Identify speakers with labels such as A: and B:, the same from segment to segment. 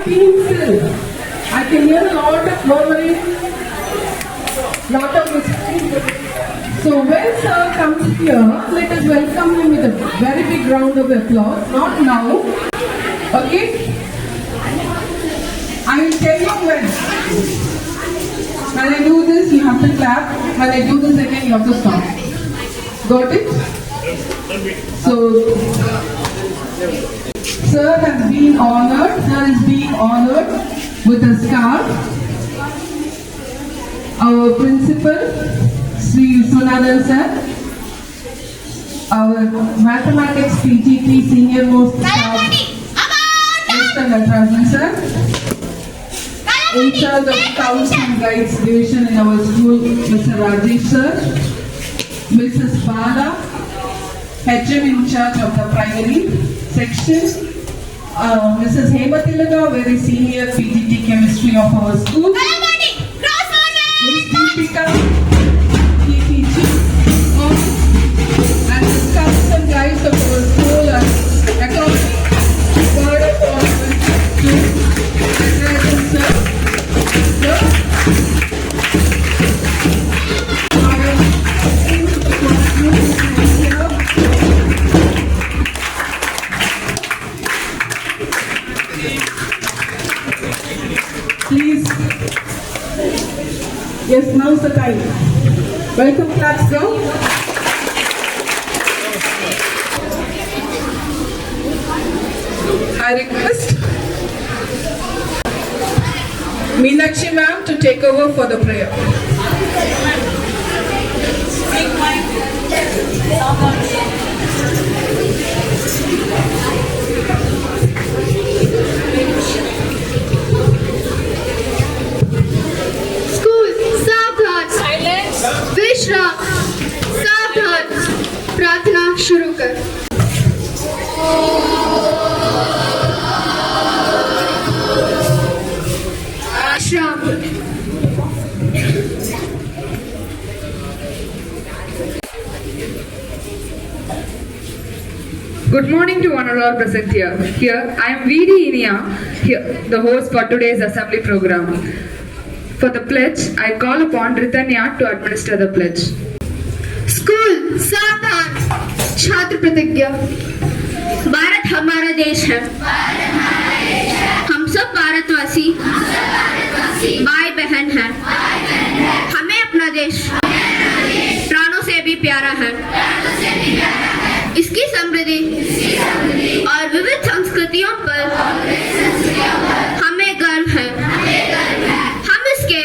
A: Being still. I can hear a lot of murmuring, lot of whispering. So when sir comes here, let us welcome him with a very big round of applause. Not now. Okay? I will tell you when. When I do this, you have to clap. When I do this again, you have to stop. Got it? So, sir has been honored. Sir is being honored with a scarf. Our principal, Sri Sunandan sir. Our mathematics PGT senior most staff, Mr. Natarajan sir. In charge of Scouts and Guides division in our school, Mr. Rajesh sir. Mrs. Bala, HM in charge of the primary section. Mrs. Hematilaga, very senior PGT chemistry of our school. Ms. Deepika, PPG, and the Scouts and Guides of our school are accompanied. Word of honor to Natarajan sir. Please. Yes, now's the time. Welcome, claps now. I request Meenakshi ma'am to take over for the prayer.
B: विश्राम सावधान प्रार्थना शुरू कर विश्राम
C: Good morning to one and all present here. Here I am VD Inia, here, the host for today's assembly program. For the pledge, I call upon Ritanya to administer the pledge.
B: School सावधान छात्र प्रतिज्ञा भारत हमारा देश है हम सब भारतवासी भाई बहन हैं हमें अपना देश प्राणों से भी प्यारा है इसकी समृद्धि और विविध संस्कृतियों पर हमें गर्व है हम इसके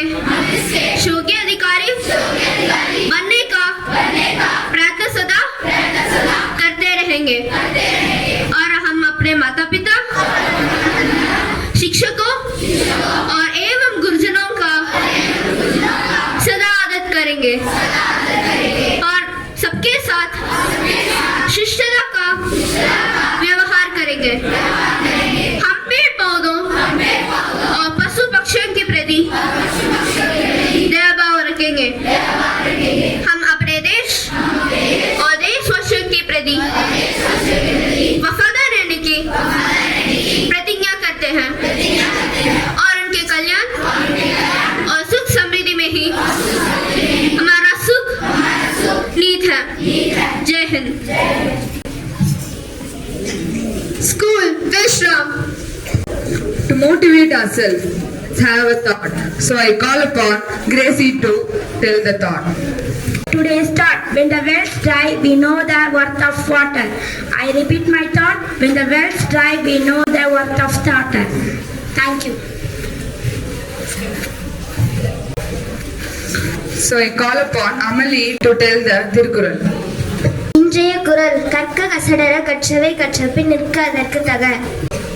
B: योग्य अधिकारी बनने का प्रयत्न सदा करते रहेंगे और हम अपने माता पिता शिक्षकों और एवं गुरुजनों का सदा आदर करेंगे और सबके साथ शिष्टता का व्यवहार करेंगे हम पेड़ पौधों और पशु पक्षियों के प्रति दया भाव रखेंगे हम अपने देश और देशवासियों के प्रति वफादार रहने की प्रतिज्ञा करते हैं और उनके कल्याण और सुख समृद्धि में ही हमारा सुख नीत है जय Hind
C: School Vishram. To motivate ourselves, let's have a thought. So I call upon Gracie to tell the thought.
D: Today's thought: when the wells dry, we know the worth of water. I repeat my thought: when the wells dry, we know the worth of water. Thank you.
C: So I call upon Amali to tell the Thirukural.
D: இன்றைய குரல் கற்க கசடர கற்றவை கற்றபின் நிற்க அதற்கு தக.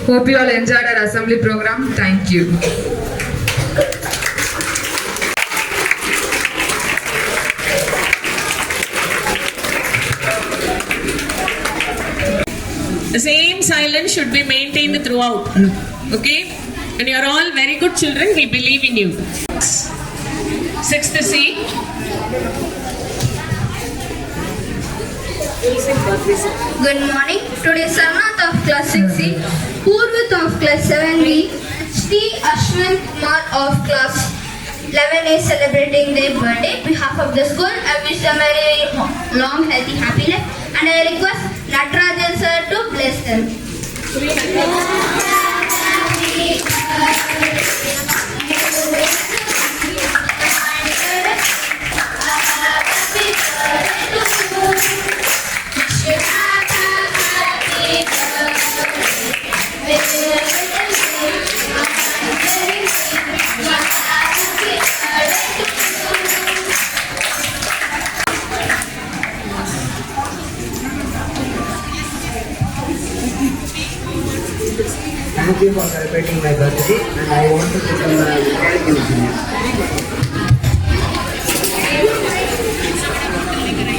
C: Hope you all enjoyed our assembly program. Thank you.
E: The same silence should be maintained throughout. Okay? And you are all very good children. We believe in you. Sixth C.
B: Good morning. Today 7th of class 6C, Purvit of class 7B, Sri Ashwin Kumar of class 11 is celebrating their birthday. On behalf of the school, I wish them a very long, healthy, happy life, and I request Natarajan sir to bless them.
F: Thank you for celebrating my birthday, and I want to become a mechanical engineer.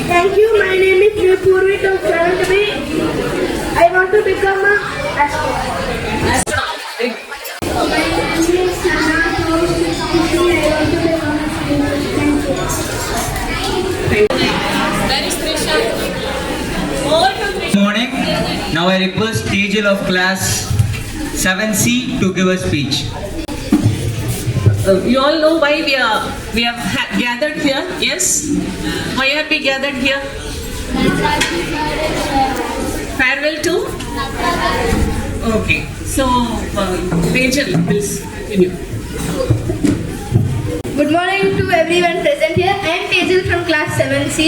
D: Thank you. My name is Nipurvi of 7th B. I want to become a astronaut. My name is Sana from 6th B. I want to become a
G: Good morning. Now I request Tejal of class 7C to give a speech.
E: You all know why we have gathered here. Yes. Why have we gathered here? Farewell to. Okay. So Tejal, please continue.
B: Good morning to everyone present here. I am Tejal from class 7C.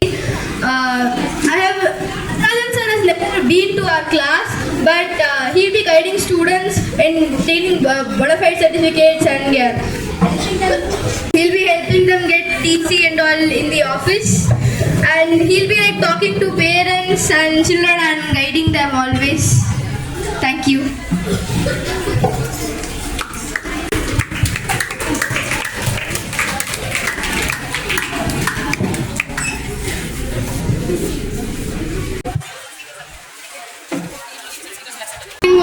B: Rajan sir has never been to our class, but he will be guiding students in taking bona fide certificates, and he'll be helping them get TC and all in the office, and he'll be like talking to parents and children and guiding them always. Thank you.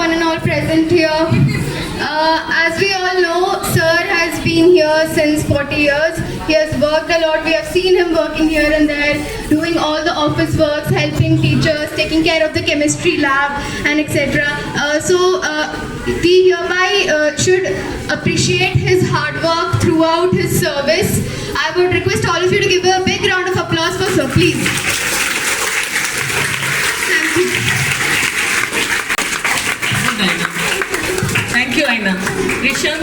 B: One and all present here. As we all know, sir has been here since 40 years. He has worked a lot. We have seen him working here and there, doing all the office works, helping teachers, taking care of the chemistry lab, and etc. We hereby should appreciate his hard work throughout his service. I would request all of you to give a big round of applause for sir, please. Thank you.
E: Thank you, Aina. Rishabh.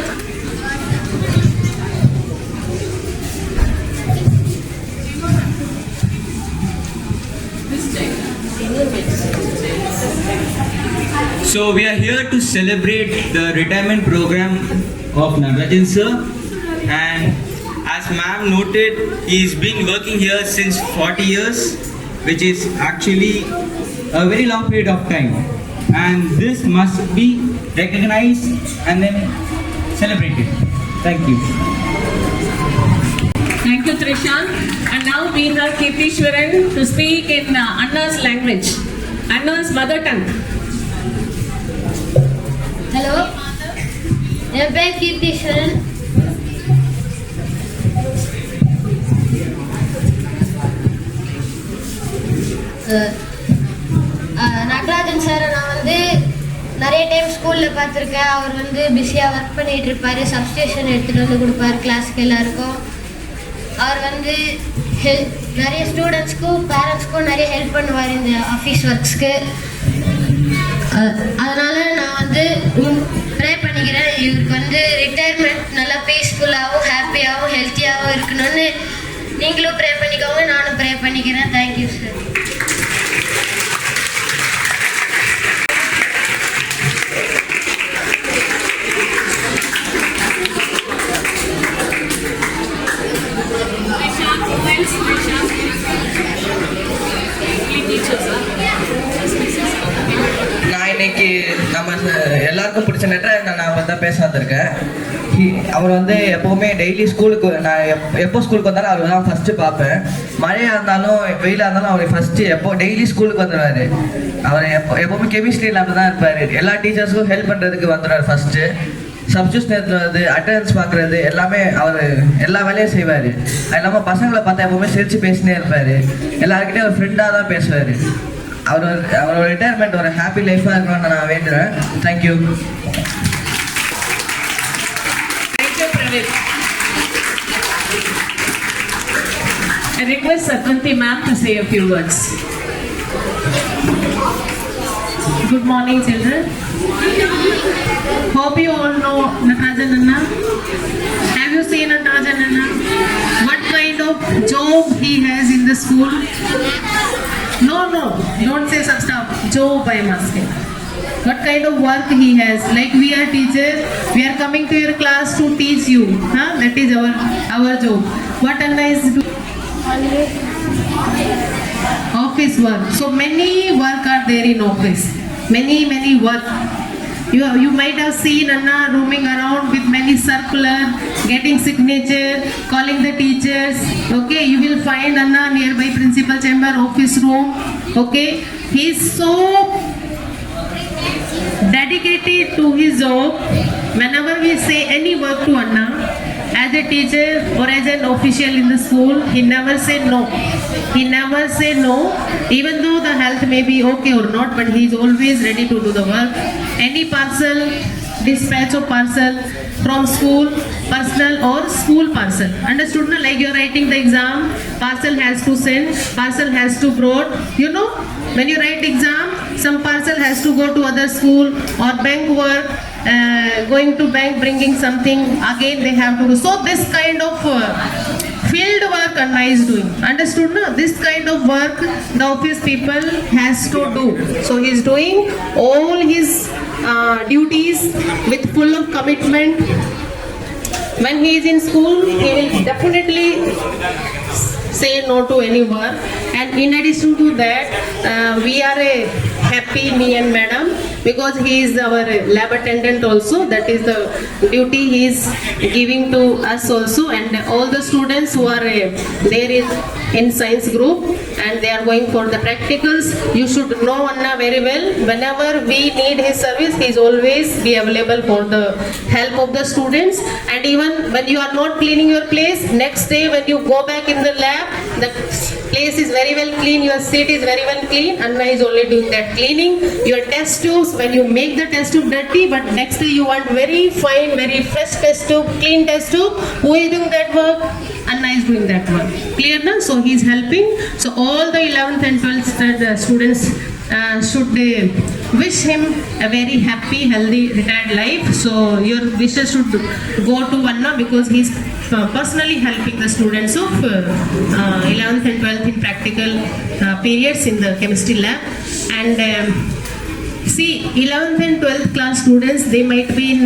G: So we are here to celebrate the retirement program of Natarajan sir, and as ma'am noted, he's been working here since 40 years, which is actually a very long period of time, and this must be recognized and then celebrated. Thank you.
E: Thank you, Trishan. And now we have Kirtishwaran to speak in Anna's language, Anna's mother tongue.
B: Hello, என் பேர் கீர்த்தீஸ்வரன். நட்ராஜன் சாரை நான் நிறைய time ஸ்கூலில் பார்த்துருக்கேன். அவர் பிஸியாக work பண்ணிகிட்டு இருப்பார். Substation எடுத்துகிட்டு வந்து கொடுப்பார் கிளாஸ்க்கு எல்லாருக்கும். அவர் நிறைய ஸ்டூடெண்ட்ஸ்க்கும் பேரண்ட்ஸ்க்கும் நிறைய ஹெல்ப் பண்ணுவார் இந்த ஆஃபீஸ் ஒர்க்ஸ்க்கு. அதனால் நான் ப்ரே பண்ணிக்கிறேன், இவருக்கு ரிட்டையர்மெண்ட் நல்லா பீஸ்ஃபுல்லாகவும் ஹாப்பியாகவும் ஹெல்த்தியாகவும் இருக்கணும்னு நீங்களும் ப்ரே பண்ணிக்கோங்க, நானும் ப்ரே பண்ணிக்கிறேன். Thank you sir.
F: நான் இன்னைக்கு நம்ம எல்லாருக்கும் பிடிச்ச நட்ராஜன் நான் தான் பேச வந்திருக்கேன். அவர் எப்போவுமே டெய்லி ஸ்கூலுக்கு நான் எப்போ ஸ்கூலுக்கு வந்தாலும் அவர் தான் ஃபஸ்ட்டு பார்ப்பேன். மழையாக இருந்தாலும் வெயிலாக இருந்தாலும் அவர் ஃபஸ்ட்டு டெய்லி ஸ்கூலுக்கு வந்துடுவார். அவர் எப்போவுமே கெமிஸ்ட்ரி லேபில் தான் இருப்பார். எல்லா டீச்சர்ஸுக்கும் ஹெல்ப் பண்ணுறதுக்கு வந்துடுவார் ஃபஸ்ட்டு. சப்ஜெக்ட்ஸ் நேரத்தில் அட்டண்டன்ஸ் பார்க்குறது எல்லாமே அவர் எல்லா வேலையும் செய்வார். அது இல்லாமல் பசங்களை பார்த்தா எப்போவுமே சிரித்து பேசினே இருப்பார். எல்லாருக்கிட்டையும் ஒரு ஃப்ரெண்டாக தான் பேசுவார். அவரோட ரிட்டையர்மெண்ட் ஒரு ஹாப்பி லைஃபாக இருக்கணும்னு நான் வேண்டுறேன். Thank you.
E: with. I request Sarvanti ma'am to say a few words.
H: Good morning, children. Hope you all know Natarajan Anna. Have you seen Natarajan Anna? What kind of job he has in the school? No, don't say such stuff. Job, I am asking. What kind of work he has? Like we are teachers, we are coming to your class to teach you. That is our job. What Anna is doing? Office work. So many work are there in office. Many work. You might have seen Anna roaming around with many circular, getting signature, calling the teachers. Okay, you will find Anna nearby principal chamber, office room. Okay, he is so dedicated to his job. Whenever we say any work to Anna, as a teacher or as an official in the school, he never said no. He never said no, even though the health may be okay or not, but he is always ready to do the work. Any parcel, dispatch of parcel from school, personal or school parcel. Understood? No? Like you are writing the exam, parcel has to send, parcel has to brought. You know, when you write exam, some parcel has to go to other school or bank work. Going to bank, bringing something, again they have to do. So this kind of field work Anna is doing. Understood? No? This kind of work the office people has to do. So he is doing all his duties with full of commitment. When he is in school, he will definitely say no to any work. And in addition to that, we are a happy, me and madam, because he is our lab attendant also. That is the duty he is giving to us also. And all the students who are there in science group and they are going for the practicals, you should know Anna very well. Whenever we need his service, he is always be available for the help of the students. And even when you are not cleaning your place, next day when you go back in the lab, the place is very well clean, your seat is very well clean. Anna is only doing that cleaning. Your test tubes, when you make the test tube dirty, but next day you want very fine, very fresh test tube, clean test tube, who is doing that work? Anna is doing that work. Clear now? So he is helping. So all the 11th and 12th students should wish him a very happy, healthy, retired life. So your wishes should go to Anna because he is personally helping the students of 11th and 12th in practical periods in the chemistry lab. And see, 11th and 12th class students, they might be in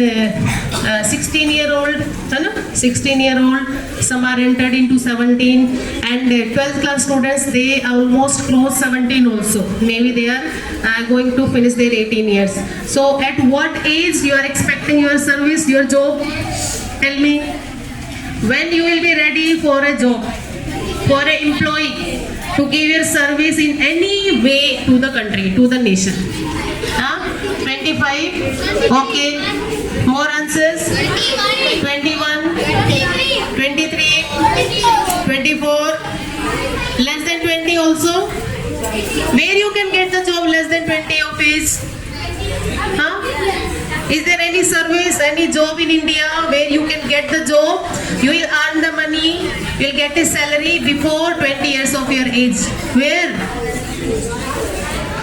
H: 16-year-old, 16-year-old, some are entered into 17, and 12th class students, they almost close 17 also. Maybe they are going to finish their 18 years. So at what age you are expecting your service, your job? Tell me, when you will be ready for a job, for an employee, to give your service in any way to the country, to the nation? 25? Okay. More answers? 21? 23? 24? Less than 20 also? Where you can get the job less than 20 of age? Is there any service, any job in India where you can get the job, you will earn the money, you will get a salary before 20 years of your age? Where?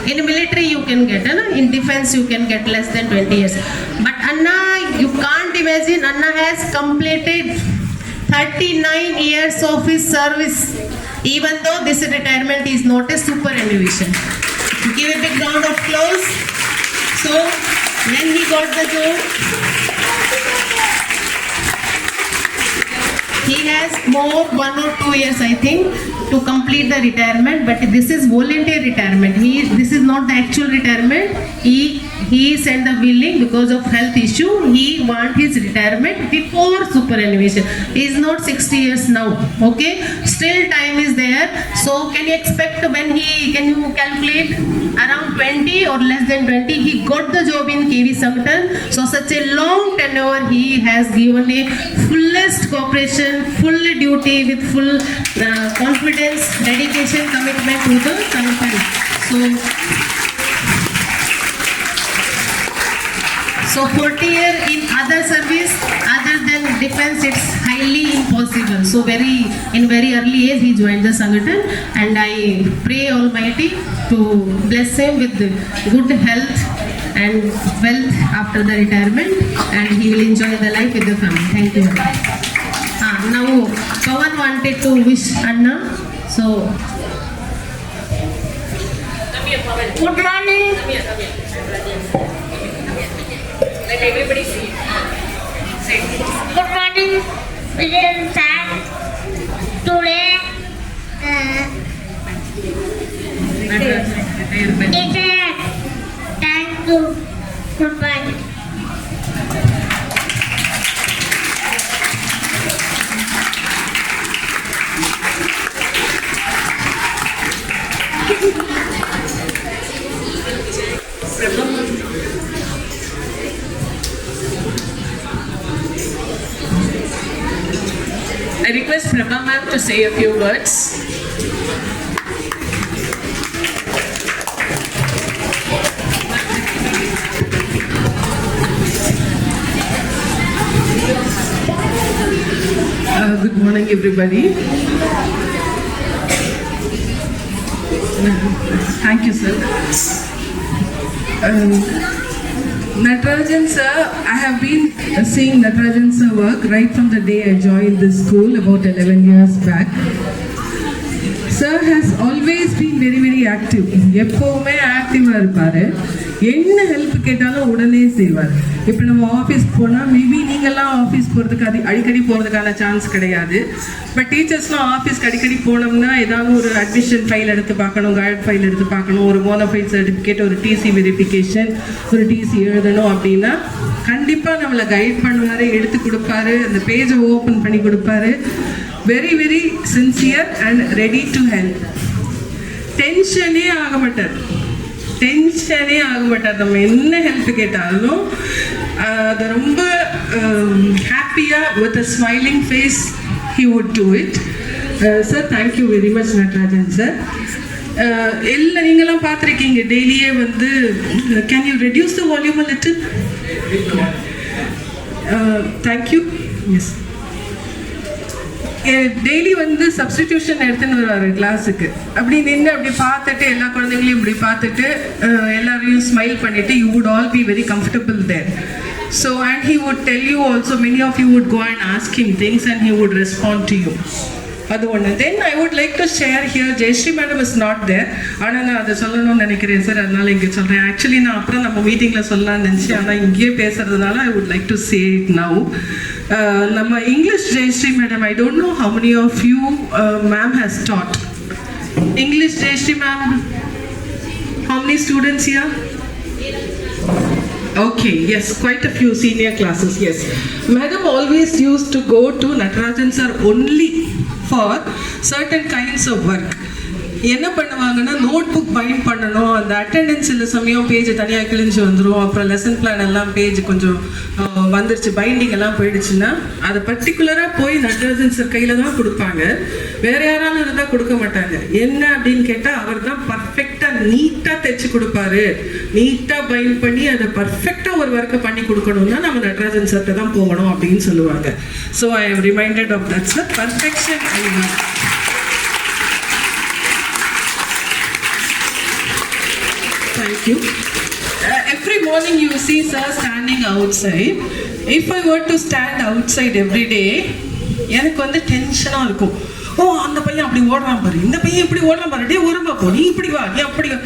H: In military you can get, in defense you can get less than 20 years. But Anna, you can't imagine, Anna has completed 39 years of his service, even though this retirement is not a superannuation. Give a big round of applause. So, when he got the job, he has more 1 or 2 years, I think, to complete the retirement. But this is voluntary retirement. This is not the actual retirement. He sent the willing because of health issue. He want his retirement before superannuation. He is not 60 years now. Okay, still time is there. So can you expect can you calculate around 20 or less than 20? He got the job in KV Sanktan. So such a long tenure he has given a fullest cooperation, full duty with full confidence, dedication, commitment to the country. So So 40 years in other service other than defense, it's highly impossible. So in very early age he joined the Sangathan, and I pray Almighty to bless him with good health and wealth after the retirement, and he will enjoy the life with the family. Thank you. Now Pawan wanted to wish Anna. So
D: Good morning.
E: Let everybody see. Say.
D: Good morning. We didn't start today. Teacher, thank you. Goodbye.
E: I request Prabha ma'am to say a few words.
A: Good morning, everybody. Thank you, sir. Natarajan sir, I have been seeing Natarajan sir work right from the day I joined this school about 11 years back. Sir has always been very, very active. எப்போவுமே ஆக்டிவாக இருப்பார். என்ன help கேட்டாலும் உடனே செய்வார். இப்போ நம்ம office போனால் மேபி நீங்கள்லாம் ஆஃபீஸ் போகிறதுக்கு அடிக்கடி போகிறதுக்கான சான்ஸ் கிடையாது. பட் டீச்சர்ஸ்லாம் ஆஃபீஸ்க்கு அடிக்கடி போனோம்னா ஏதாவது ஒரு அட்மிஷன் ஃபைல் எடுத்து பார்க்கணும், கைட் ஃபைல் எடுத்து பார்க்கணும், ஒரு போனஃபைட் சர்டிஃபிகேட், ஒரு டிசி வெரிஃபிகேஷன், ஒரு டிசி எழுதணும் அப்படின்னா கண்டிப்பாக நம்மளை கைட் பண்ணுவார், எடுத்து கொடுப்பாரு, அந்த பேஜை ஓப்பன் பண்ணி கொடுப்பாரு. Very very sincere and ready to help. டென்ஷனே ஆக மாட்டார். நம்ம என்ன ஹெல்ப் கேட்டாலும் அது ரொம்ப ஹாப்பியாக with a smiling face he would do it. Sir, thank you very much Natarajan sir. எல்லாம் நீங்களாம் பார்த்துருக்கீங்க, டெய்லியே வந்து can you reduce the volume a little? Thank you. Yes, daily வந்து சப்ஸ்டிடியூஷன் எடுத்துன்னு வருவார் கிளாஸுக்கு. அப்படி நின்று அப்படி பார்த்துட்டு எல்லா குழந்தைங்களையும் இப்படி பார்த்துட்டு எல்லாரையும் ஸ்மைல் பண்ணிவிட்டு you would all be very comfortable there. So and he would tell you also, many of you would go and ask him things and he would respond to you. அது ஒன்று. Then I would like to share here, Jayashree madam is not there. ஆனால் நான் அதை சொல்லணும்னு நினைக்கிறேன் sir, அதனால் இங்கே சொல்கிறேன். ஆக்சுவலி நான் அப்புறம் நம்ம மீட்டிங்கில் சொல்லலாம்னு நினச்சேன், ஆனால் இங்கேயே பேசுகிறதுனால I would like to say it now. நம்ம English Jayashree madam, I don't know how many of you ma'am has taught English. Jayashree ma'am, how many students here? Okay, yes, quite a few senior classes, yes. Madam always used to go to Natarajan sir only for certain kinds of work. என்ன பண்ணுவாங்கன்னா, note book find பண்ணணும், அந்த attendance சில சமயம் page தனியாக கிழிஞ்சு வந்துடும், அப்புறம் லெசன் பிளான் எல்லாம் பேஜ் கொஞ்சம் வந்துருச்சு, பைண்டிங் எல்லாம் போயிடுச்சுன்னா அதை பர்டிகுலராக போய் நட்ராஜன் சார் கையில் தான் கொடுப்பாங்க. வேறு யாராலும் இருந்தால் கொடுக்க மாட்டாங்க. என்ன அப்படின்னு கேட்டால் அவர் தான் பர்ஃபெக்டாக நீட்டாக தைச்சி கொடுப்பாரு. நீட்டாக பைண்ட் பண்ணி அதை பர்ஃபெக்டாக ஒரு ஒர்க்கை பண்ணி கொடுக்கணும்னா நம்ம நட்ராஜன் சார்கிட்ட தான் போகணும் அப்படின்னு சொல்லுவாங்க. So I am reminded of that sir. Perfection. Thank you. Every morning you see sir standing outside. If I were to stand outside every day, எனக்கு வந்து டென்ஷனாக இருக்கும். ஓ, அந்த பையன் அப்படி ஓடுறான் பாரு, இந்த பையன் இப்படி ஓடுறான் பாரு, டே ஓரமா போ, நீ இப்படி வா, நீ அப்படி வா.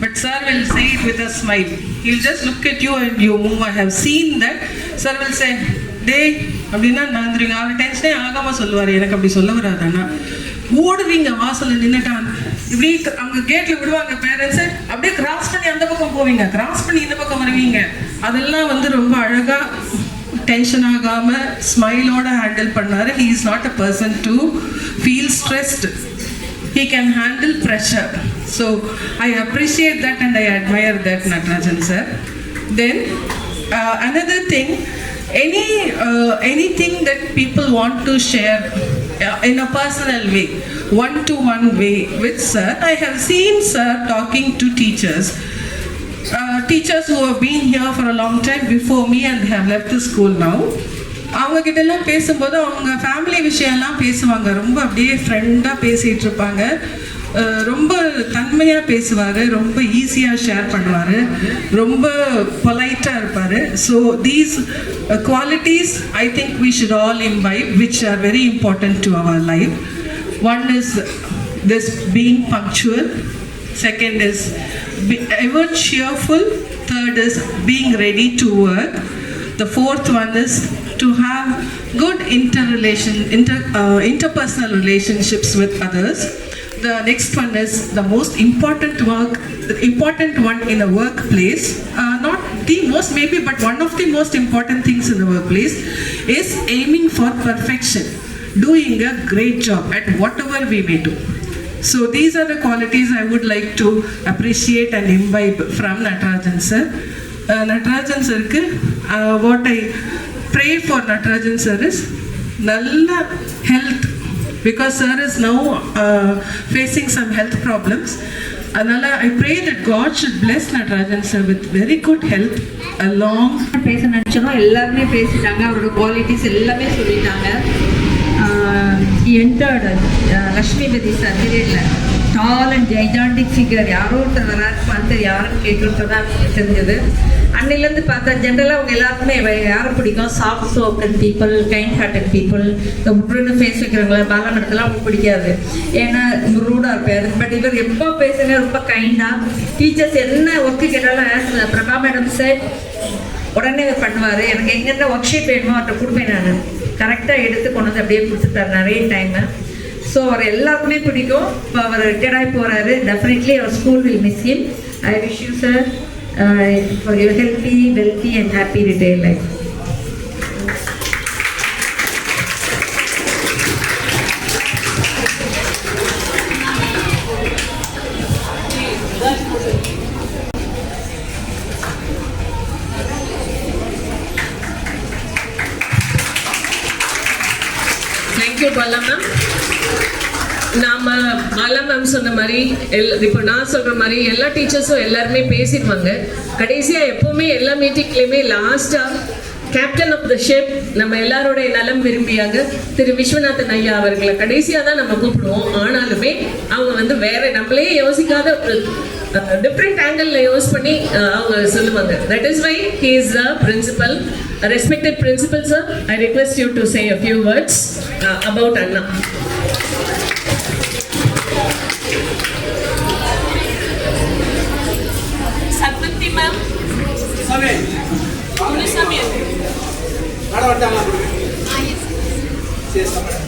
A: But sir will say it with a smile. He will just look at you and you move. I have seen that. Sir will say, டே அப்படின்னா நான் அவர் டென்ஷனே ஆகாமல் சொல்லுவார், எனக்கு அப்படி சொல்ல வராதானா. ஓடுவீங்க, வாசலில் நின்றுட்டான், இப்படி அவங்க கேட்டில் விடுவாங்க பேரண்ட்ஸை, அப்படியே கிராஸ் பண்ணி அந்த பக்கம் போவீங்க, கிராஸ் பண்ணி இந்த பக்கம் வருவீங்க. அதெல்லாம் வந்து ரொம்ப அழகாக டென்ஷன் ஆகாமல் ஸ்மைலோட ஹேண்டில் பண்ணார். He is not a person to feel stressed. He can handle pressure. So I appreciate that and I admire that, Natarajan sir. Then another thing, anything that people want to share in a personal way, one-to-one way with sir, I have seen sir talking to teachers. teachers who have been here for a long time before me and have left the school now. அவங்க கிட்ட எல்லாம் பேசும்போது அவங்க family விஷயம்லாம் பேசுவாங்க. ரொம்ப அப்படியே ஃப்ரெண்டாக பேசிகிட்டு இருப்பாங்க. ரொம்ப தன்மையாக பேசுவார், ரொம்ப ஈஸியாக ஷேர் பண்ணுவார், ரொம்ப பொலைட்டாக இருப்பார். So these qualities I think we should all imbibe which are very important to our life. One is this being punctual, second is ever cheerful, third is being ready to work, the fourth one is to have good interpersonal relationships with others. The next one is the most important one in a workplace, not the most maybe, but one of the most important things in the workplace is aiming for perfection, doing a great job at whatever we may do. So these are the qualities I would like to appreciate and imbibe from Natarajan sir. Natarajan sir ku what I pray for Natarajan sir is nalla health, because sir is now facing some health problems. Adala I pray that God should bless Natarajan sir with very good health along.
I: பேச நினச்சோம், எல்லாருமே பேசிட்டாங்க, அவரோட qualities எல்லாமே சொல்லிட்டாங்க. Entered Lakshmipathi sir தெரியல, டால் and gigantic figure, யாரோ ஒருத்தர் வராது பார்த்து யாரும் கேட்குறது தான் தெரிஞ்சது. அன்னிலேருந்து பார்த்தா ஜென்ரலாக அவங்க எல்லாருக்குமே யாரும் பிடிக்கும், soft spoken people, kind hearted people. இந்த உட்ருன்னு ஃபேஸ் வைக்கிறவங்கள பாலமரத்தெல்லாம் அவங்களுக்கு பிடிக்காது, ஏன்னா ரூடாக இருப்பார். பட் இவர் எப்போ பேசுங்க ரொம்ப கைண்டாக, டீச்சர்ஸ் என்ன ஒர்க்கு கேட்டாலும் பிரபா மேடம் சார் உடனே பண்ணுவார். எனக்கு எங்கெந்த ஒர்க் ஷீட் வேணுமோ அவர்கிட்ட கொடுப்பேன், நான் கரெக்டாக எடுத்து கொண்டு வந்து அப்படியே கொடுத்துட்டார் நிறைய டைமு. ஸோ அவர் எல்லாருக்குமே பிடிக்கும். இப்போ அவர் ரிட்டையர்டாகி போகிறாரு. டெஃபினெட்லி அவர் school will miss him. I wish you sir for your healthy, wealthy and happy retire life.
E: Thank you Bala ma'am. நாம் பாலா மேம் சொன்ன மாதிரி இப்போ நான் சொல்கிற மாதிரி எல்லா டீச்சர்ஸும் எல்லாருமே பேசிடுவாங்க. கடைசியாக எப்போவுமே எல்லா மீட்டிங்லேயுமே லாஸ்ட்டாக கேப்டன் ஆஃப் த ஷிப் நம்ம எல்லாரோடைய நலம் விரும்பியாங்க திரு விஸ்வநாதன் ஐயா அவர்களை கடைசியாக தான் நம்ம கூப்பிடுவோம். ஆனாலுமே அவங்க வந்து வேற நம்மளே யோசிக்காத ஒரு டிஃப்ரெண்ட் ஆங்கிளில் யூஸ் பண்ணி அவங்க சொல்லுவாங்க. That is why he is the principal. Respected principal sir, I request you to say a few words about Anna. Satvanti ma'am. Samir. Kuni Samir. Nada vattanga. Yes. Yes, Samir.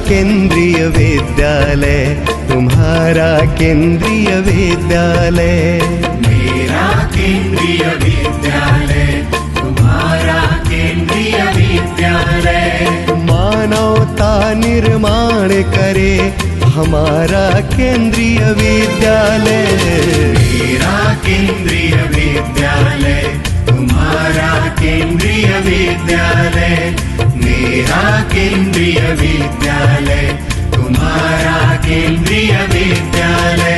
J: केंद्रीय विद्यालय तुम्हारा केंद्रीय विद्यालय, मेरा केंद्रीय विद्यालय तुम्हारा केंद्रीय विद्यालय, मानवता निर्माण करे हमारा केंद्रीय विद्यालय, मेरा केंद्रीय विद्यालय तुम्हारा केंद्रीय विद्यालय, मेरा केंद्रीय विद्यालय तुम्हारा केंद्रीय विद्यालय।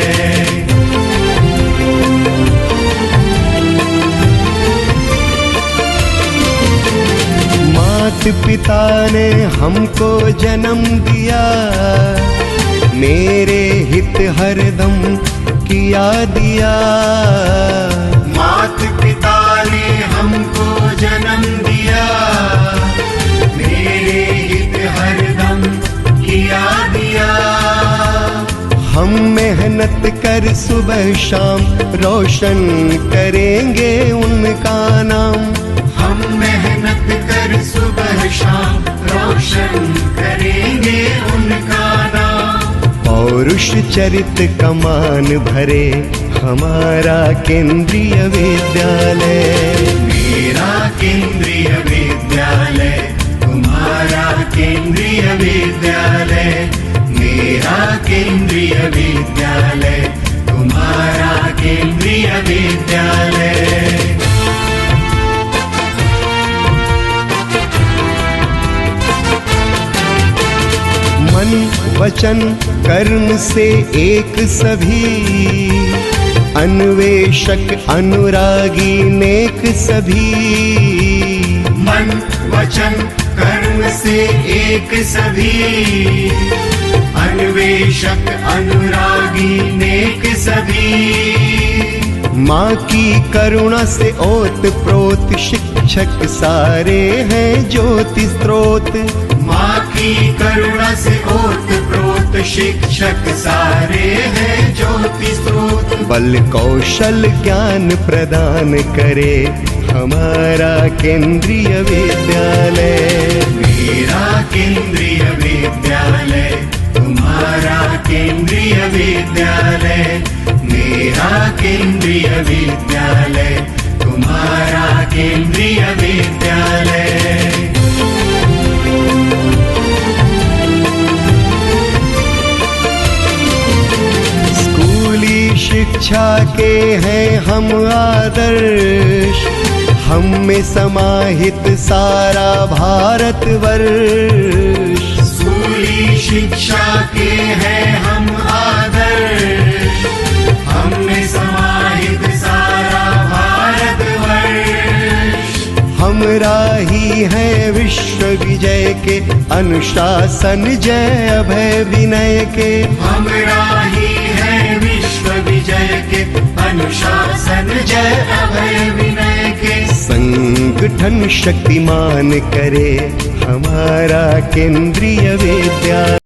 J: पिता ने हमको जन्म दिया, मेरे हित हरदम किया दिया। मात पिता ने हमको जन्म दिया, मेरे हित हरदम किया दिया। हम मेहनत कर सुबह शाम रोशन करेंगे उनका नाम। हम मेहनत कर सुबह शाम रोशन करेंगे उनका नाम। पौरुष चरित कमान भरे हमारा केंद्रीय विद्यालय। मेरा केंद्रीय विद्यालय, तुम्हारा केंद्रीय विद्यालय। मेरा केंद्रीय विद्यालय, तुम्हारा केंद्रीय विद्यालय। मन वचन कर्म से एक सभी, अन्वेषक अनुरागी नेक सभी। मन वचन कर्म से एक सभी, अन्वेषक अनुरागी नेक सभी। माँ की करुणा से ओत प्रोत शिक्षक सारे हैं ज्योति स्रोत। माँ की करुणा से ओत प्रोत शिक्षक सारे हैं ज्योति स्रोत। बल कौशल ज्ञान प्रदान करे हमारा केंद्रीय विद्यालय। मेरा केंद्रीय विद्यालय, तुम्हारा केंद्रीय विद्यालय। मेरा केंद्रीय विद्यालय, तुम्हारा केंद्रीय विद्यालय। स्कूली शिक्षा के हैं हम आदर्श, हम में समाहित सारा भारतवर्ष। स्कूली शिक्षा के हैं हम आदर्श, हम में समाहित सारा भारतवर्ष। हमरा ही है विश्व विजय के अनुशासन जय अभय विनय के। हमरा ही है विश्व विजय के अनुशासन जय अभय विनय के। संगठन शक्तिमान करे हमारा केंद्रीय विद्यालय।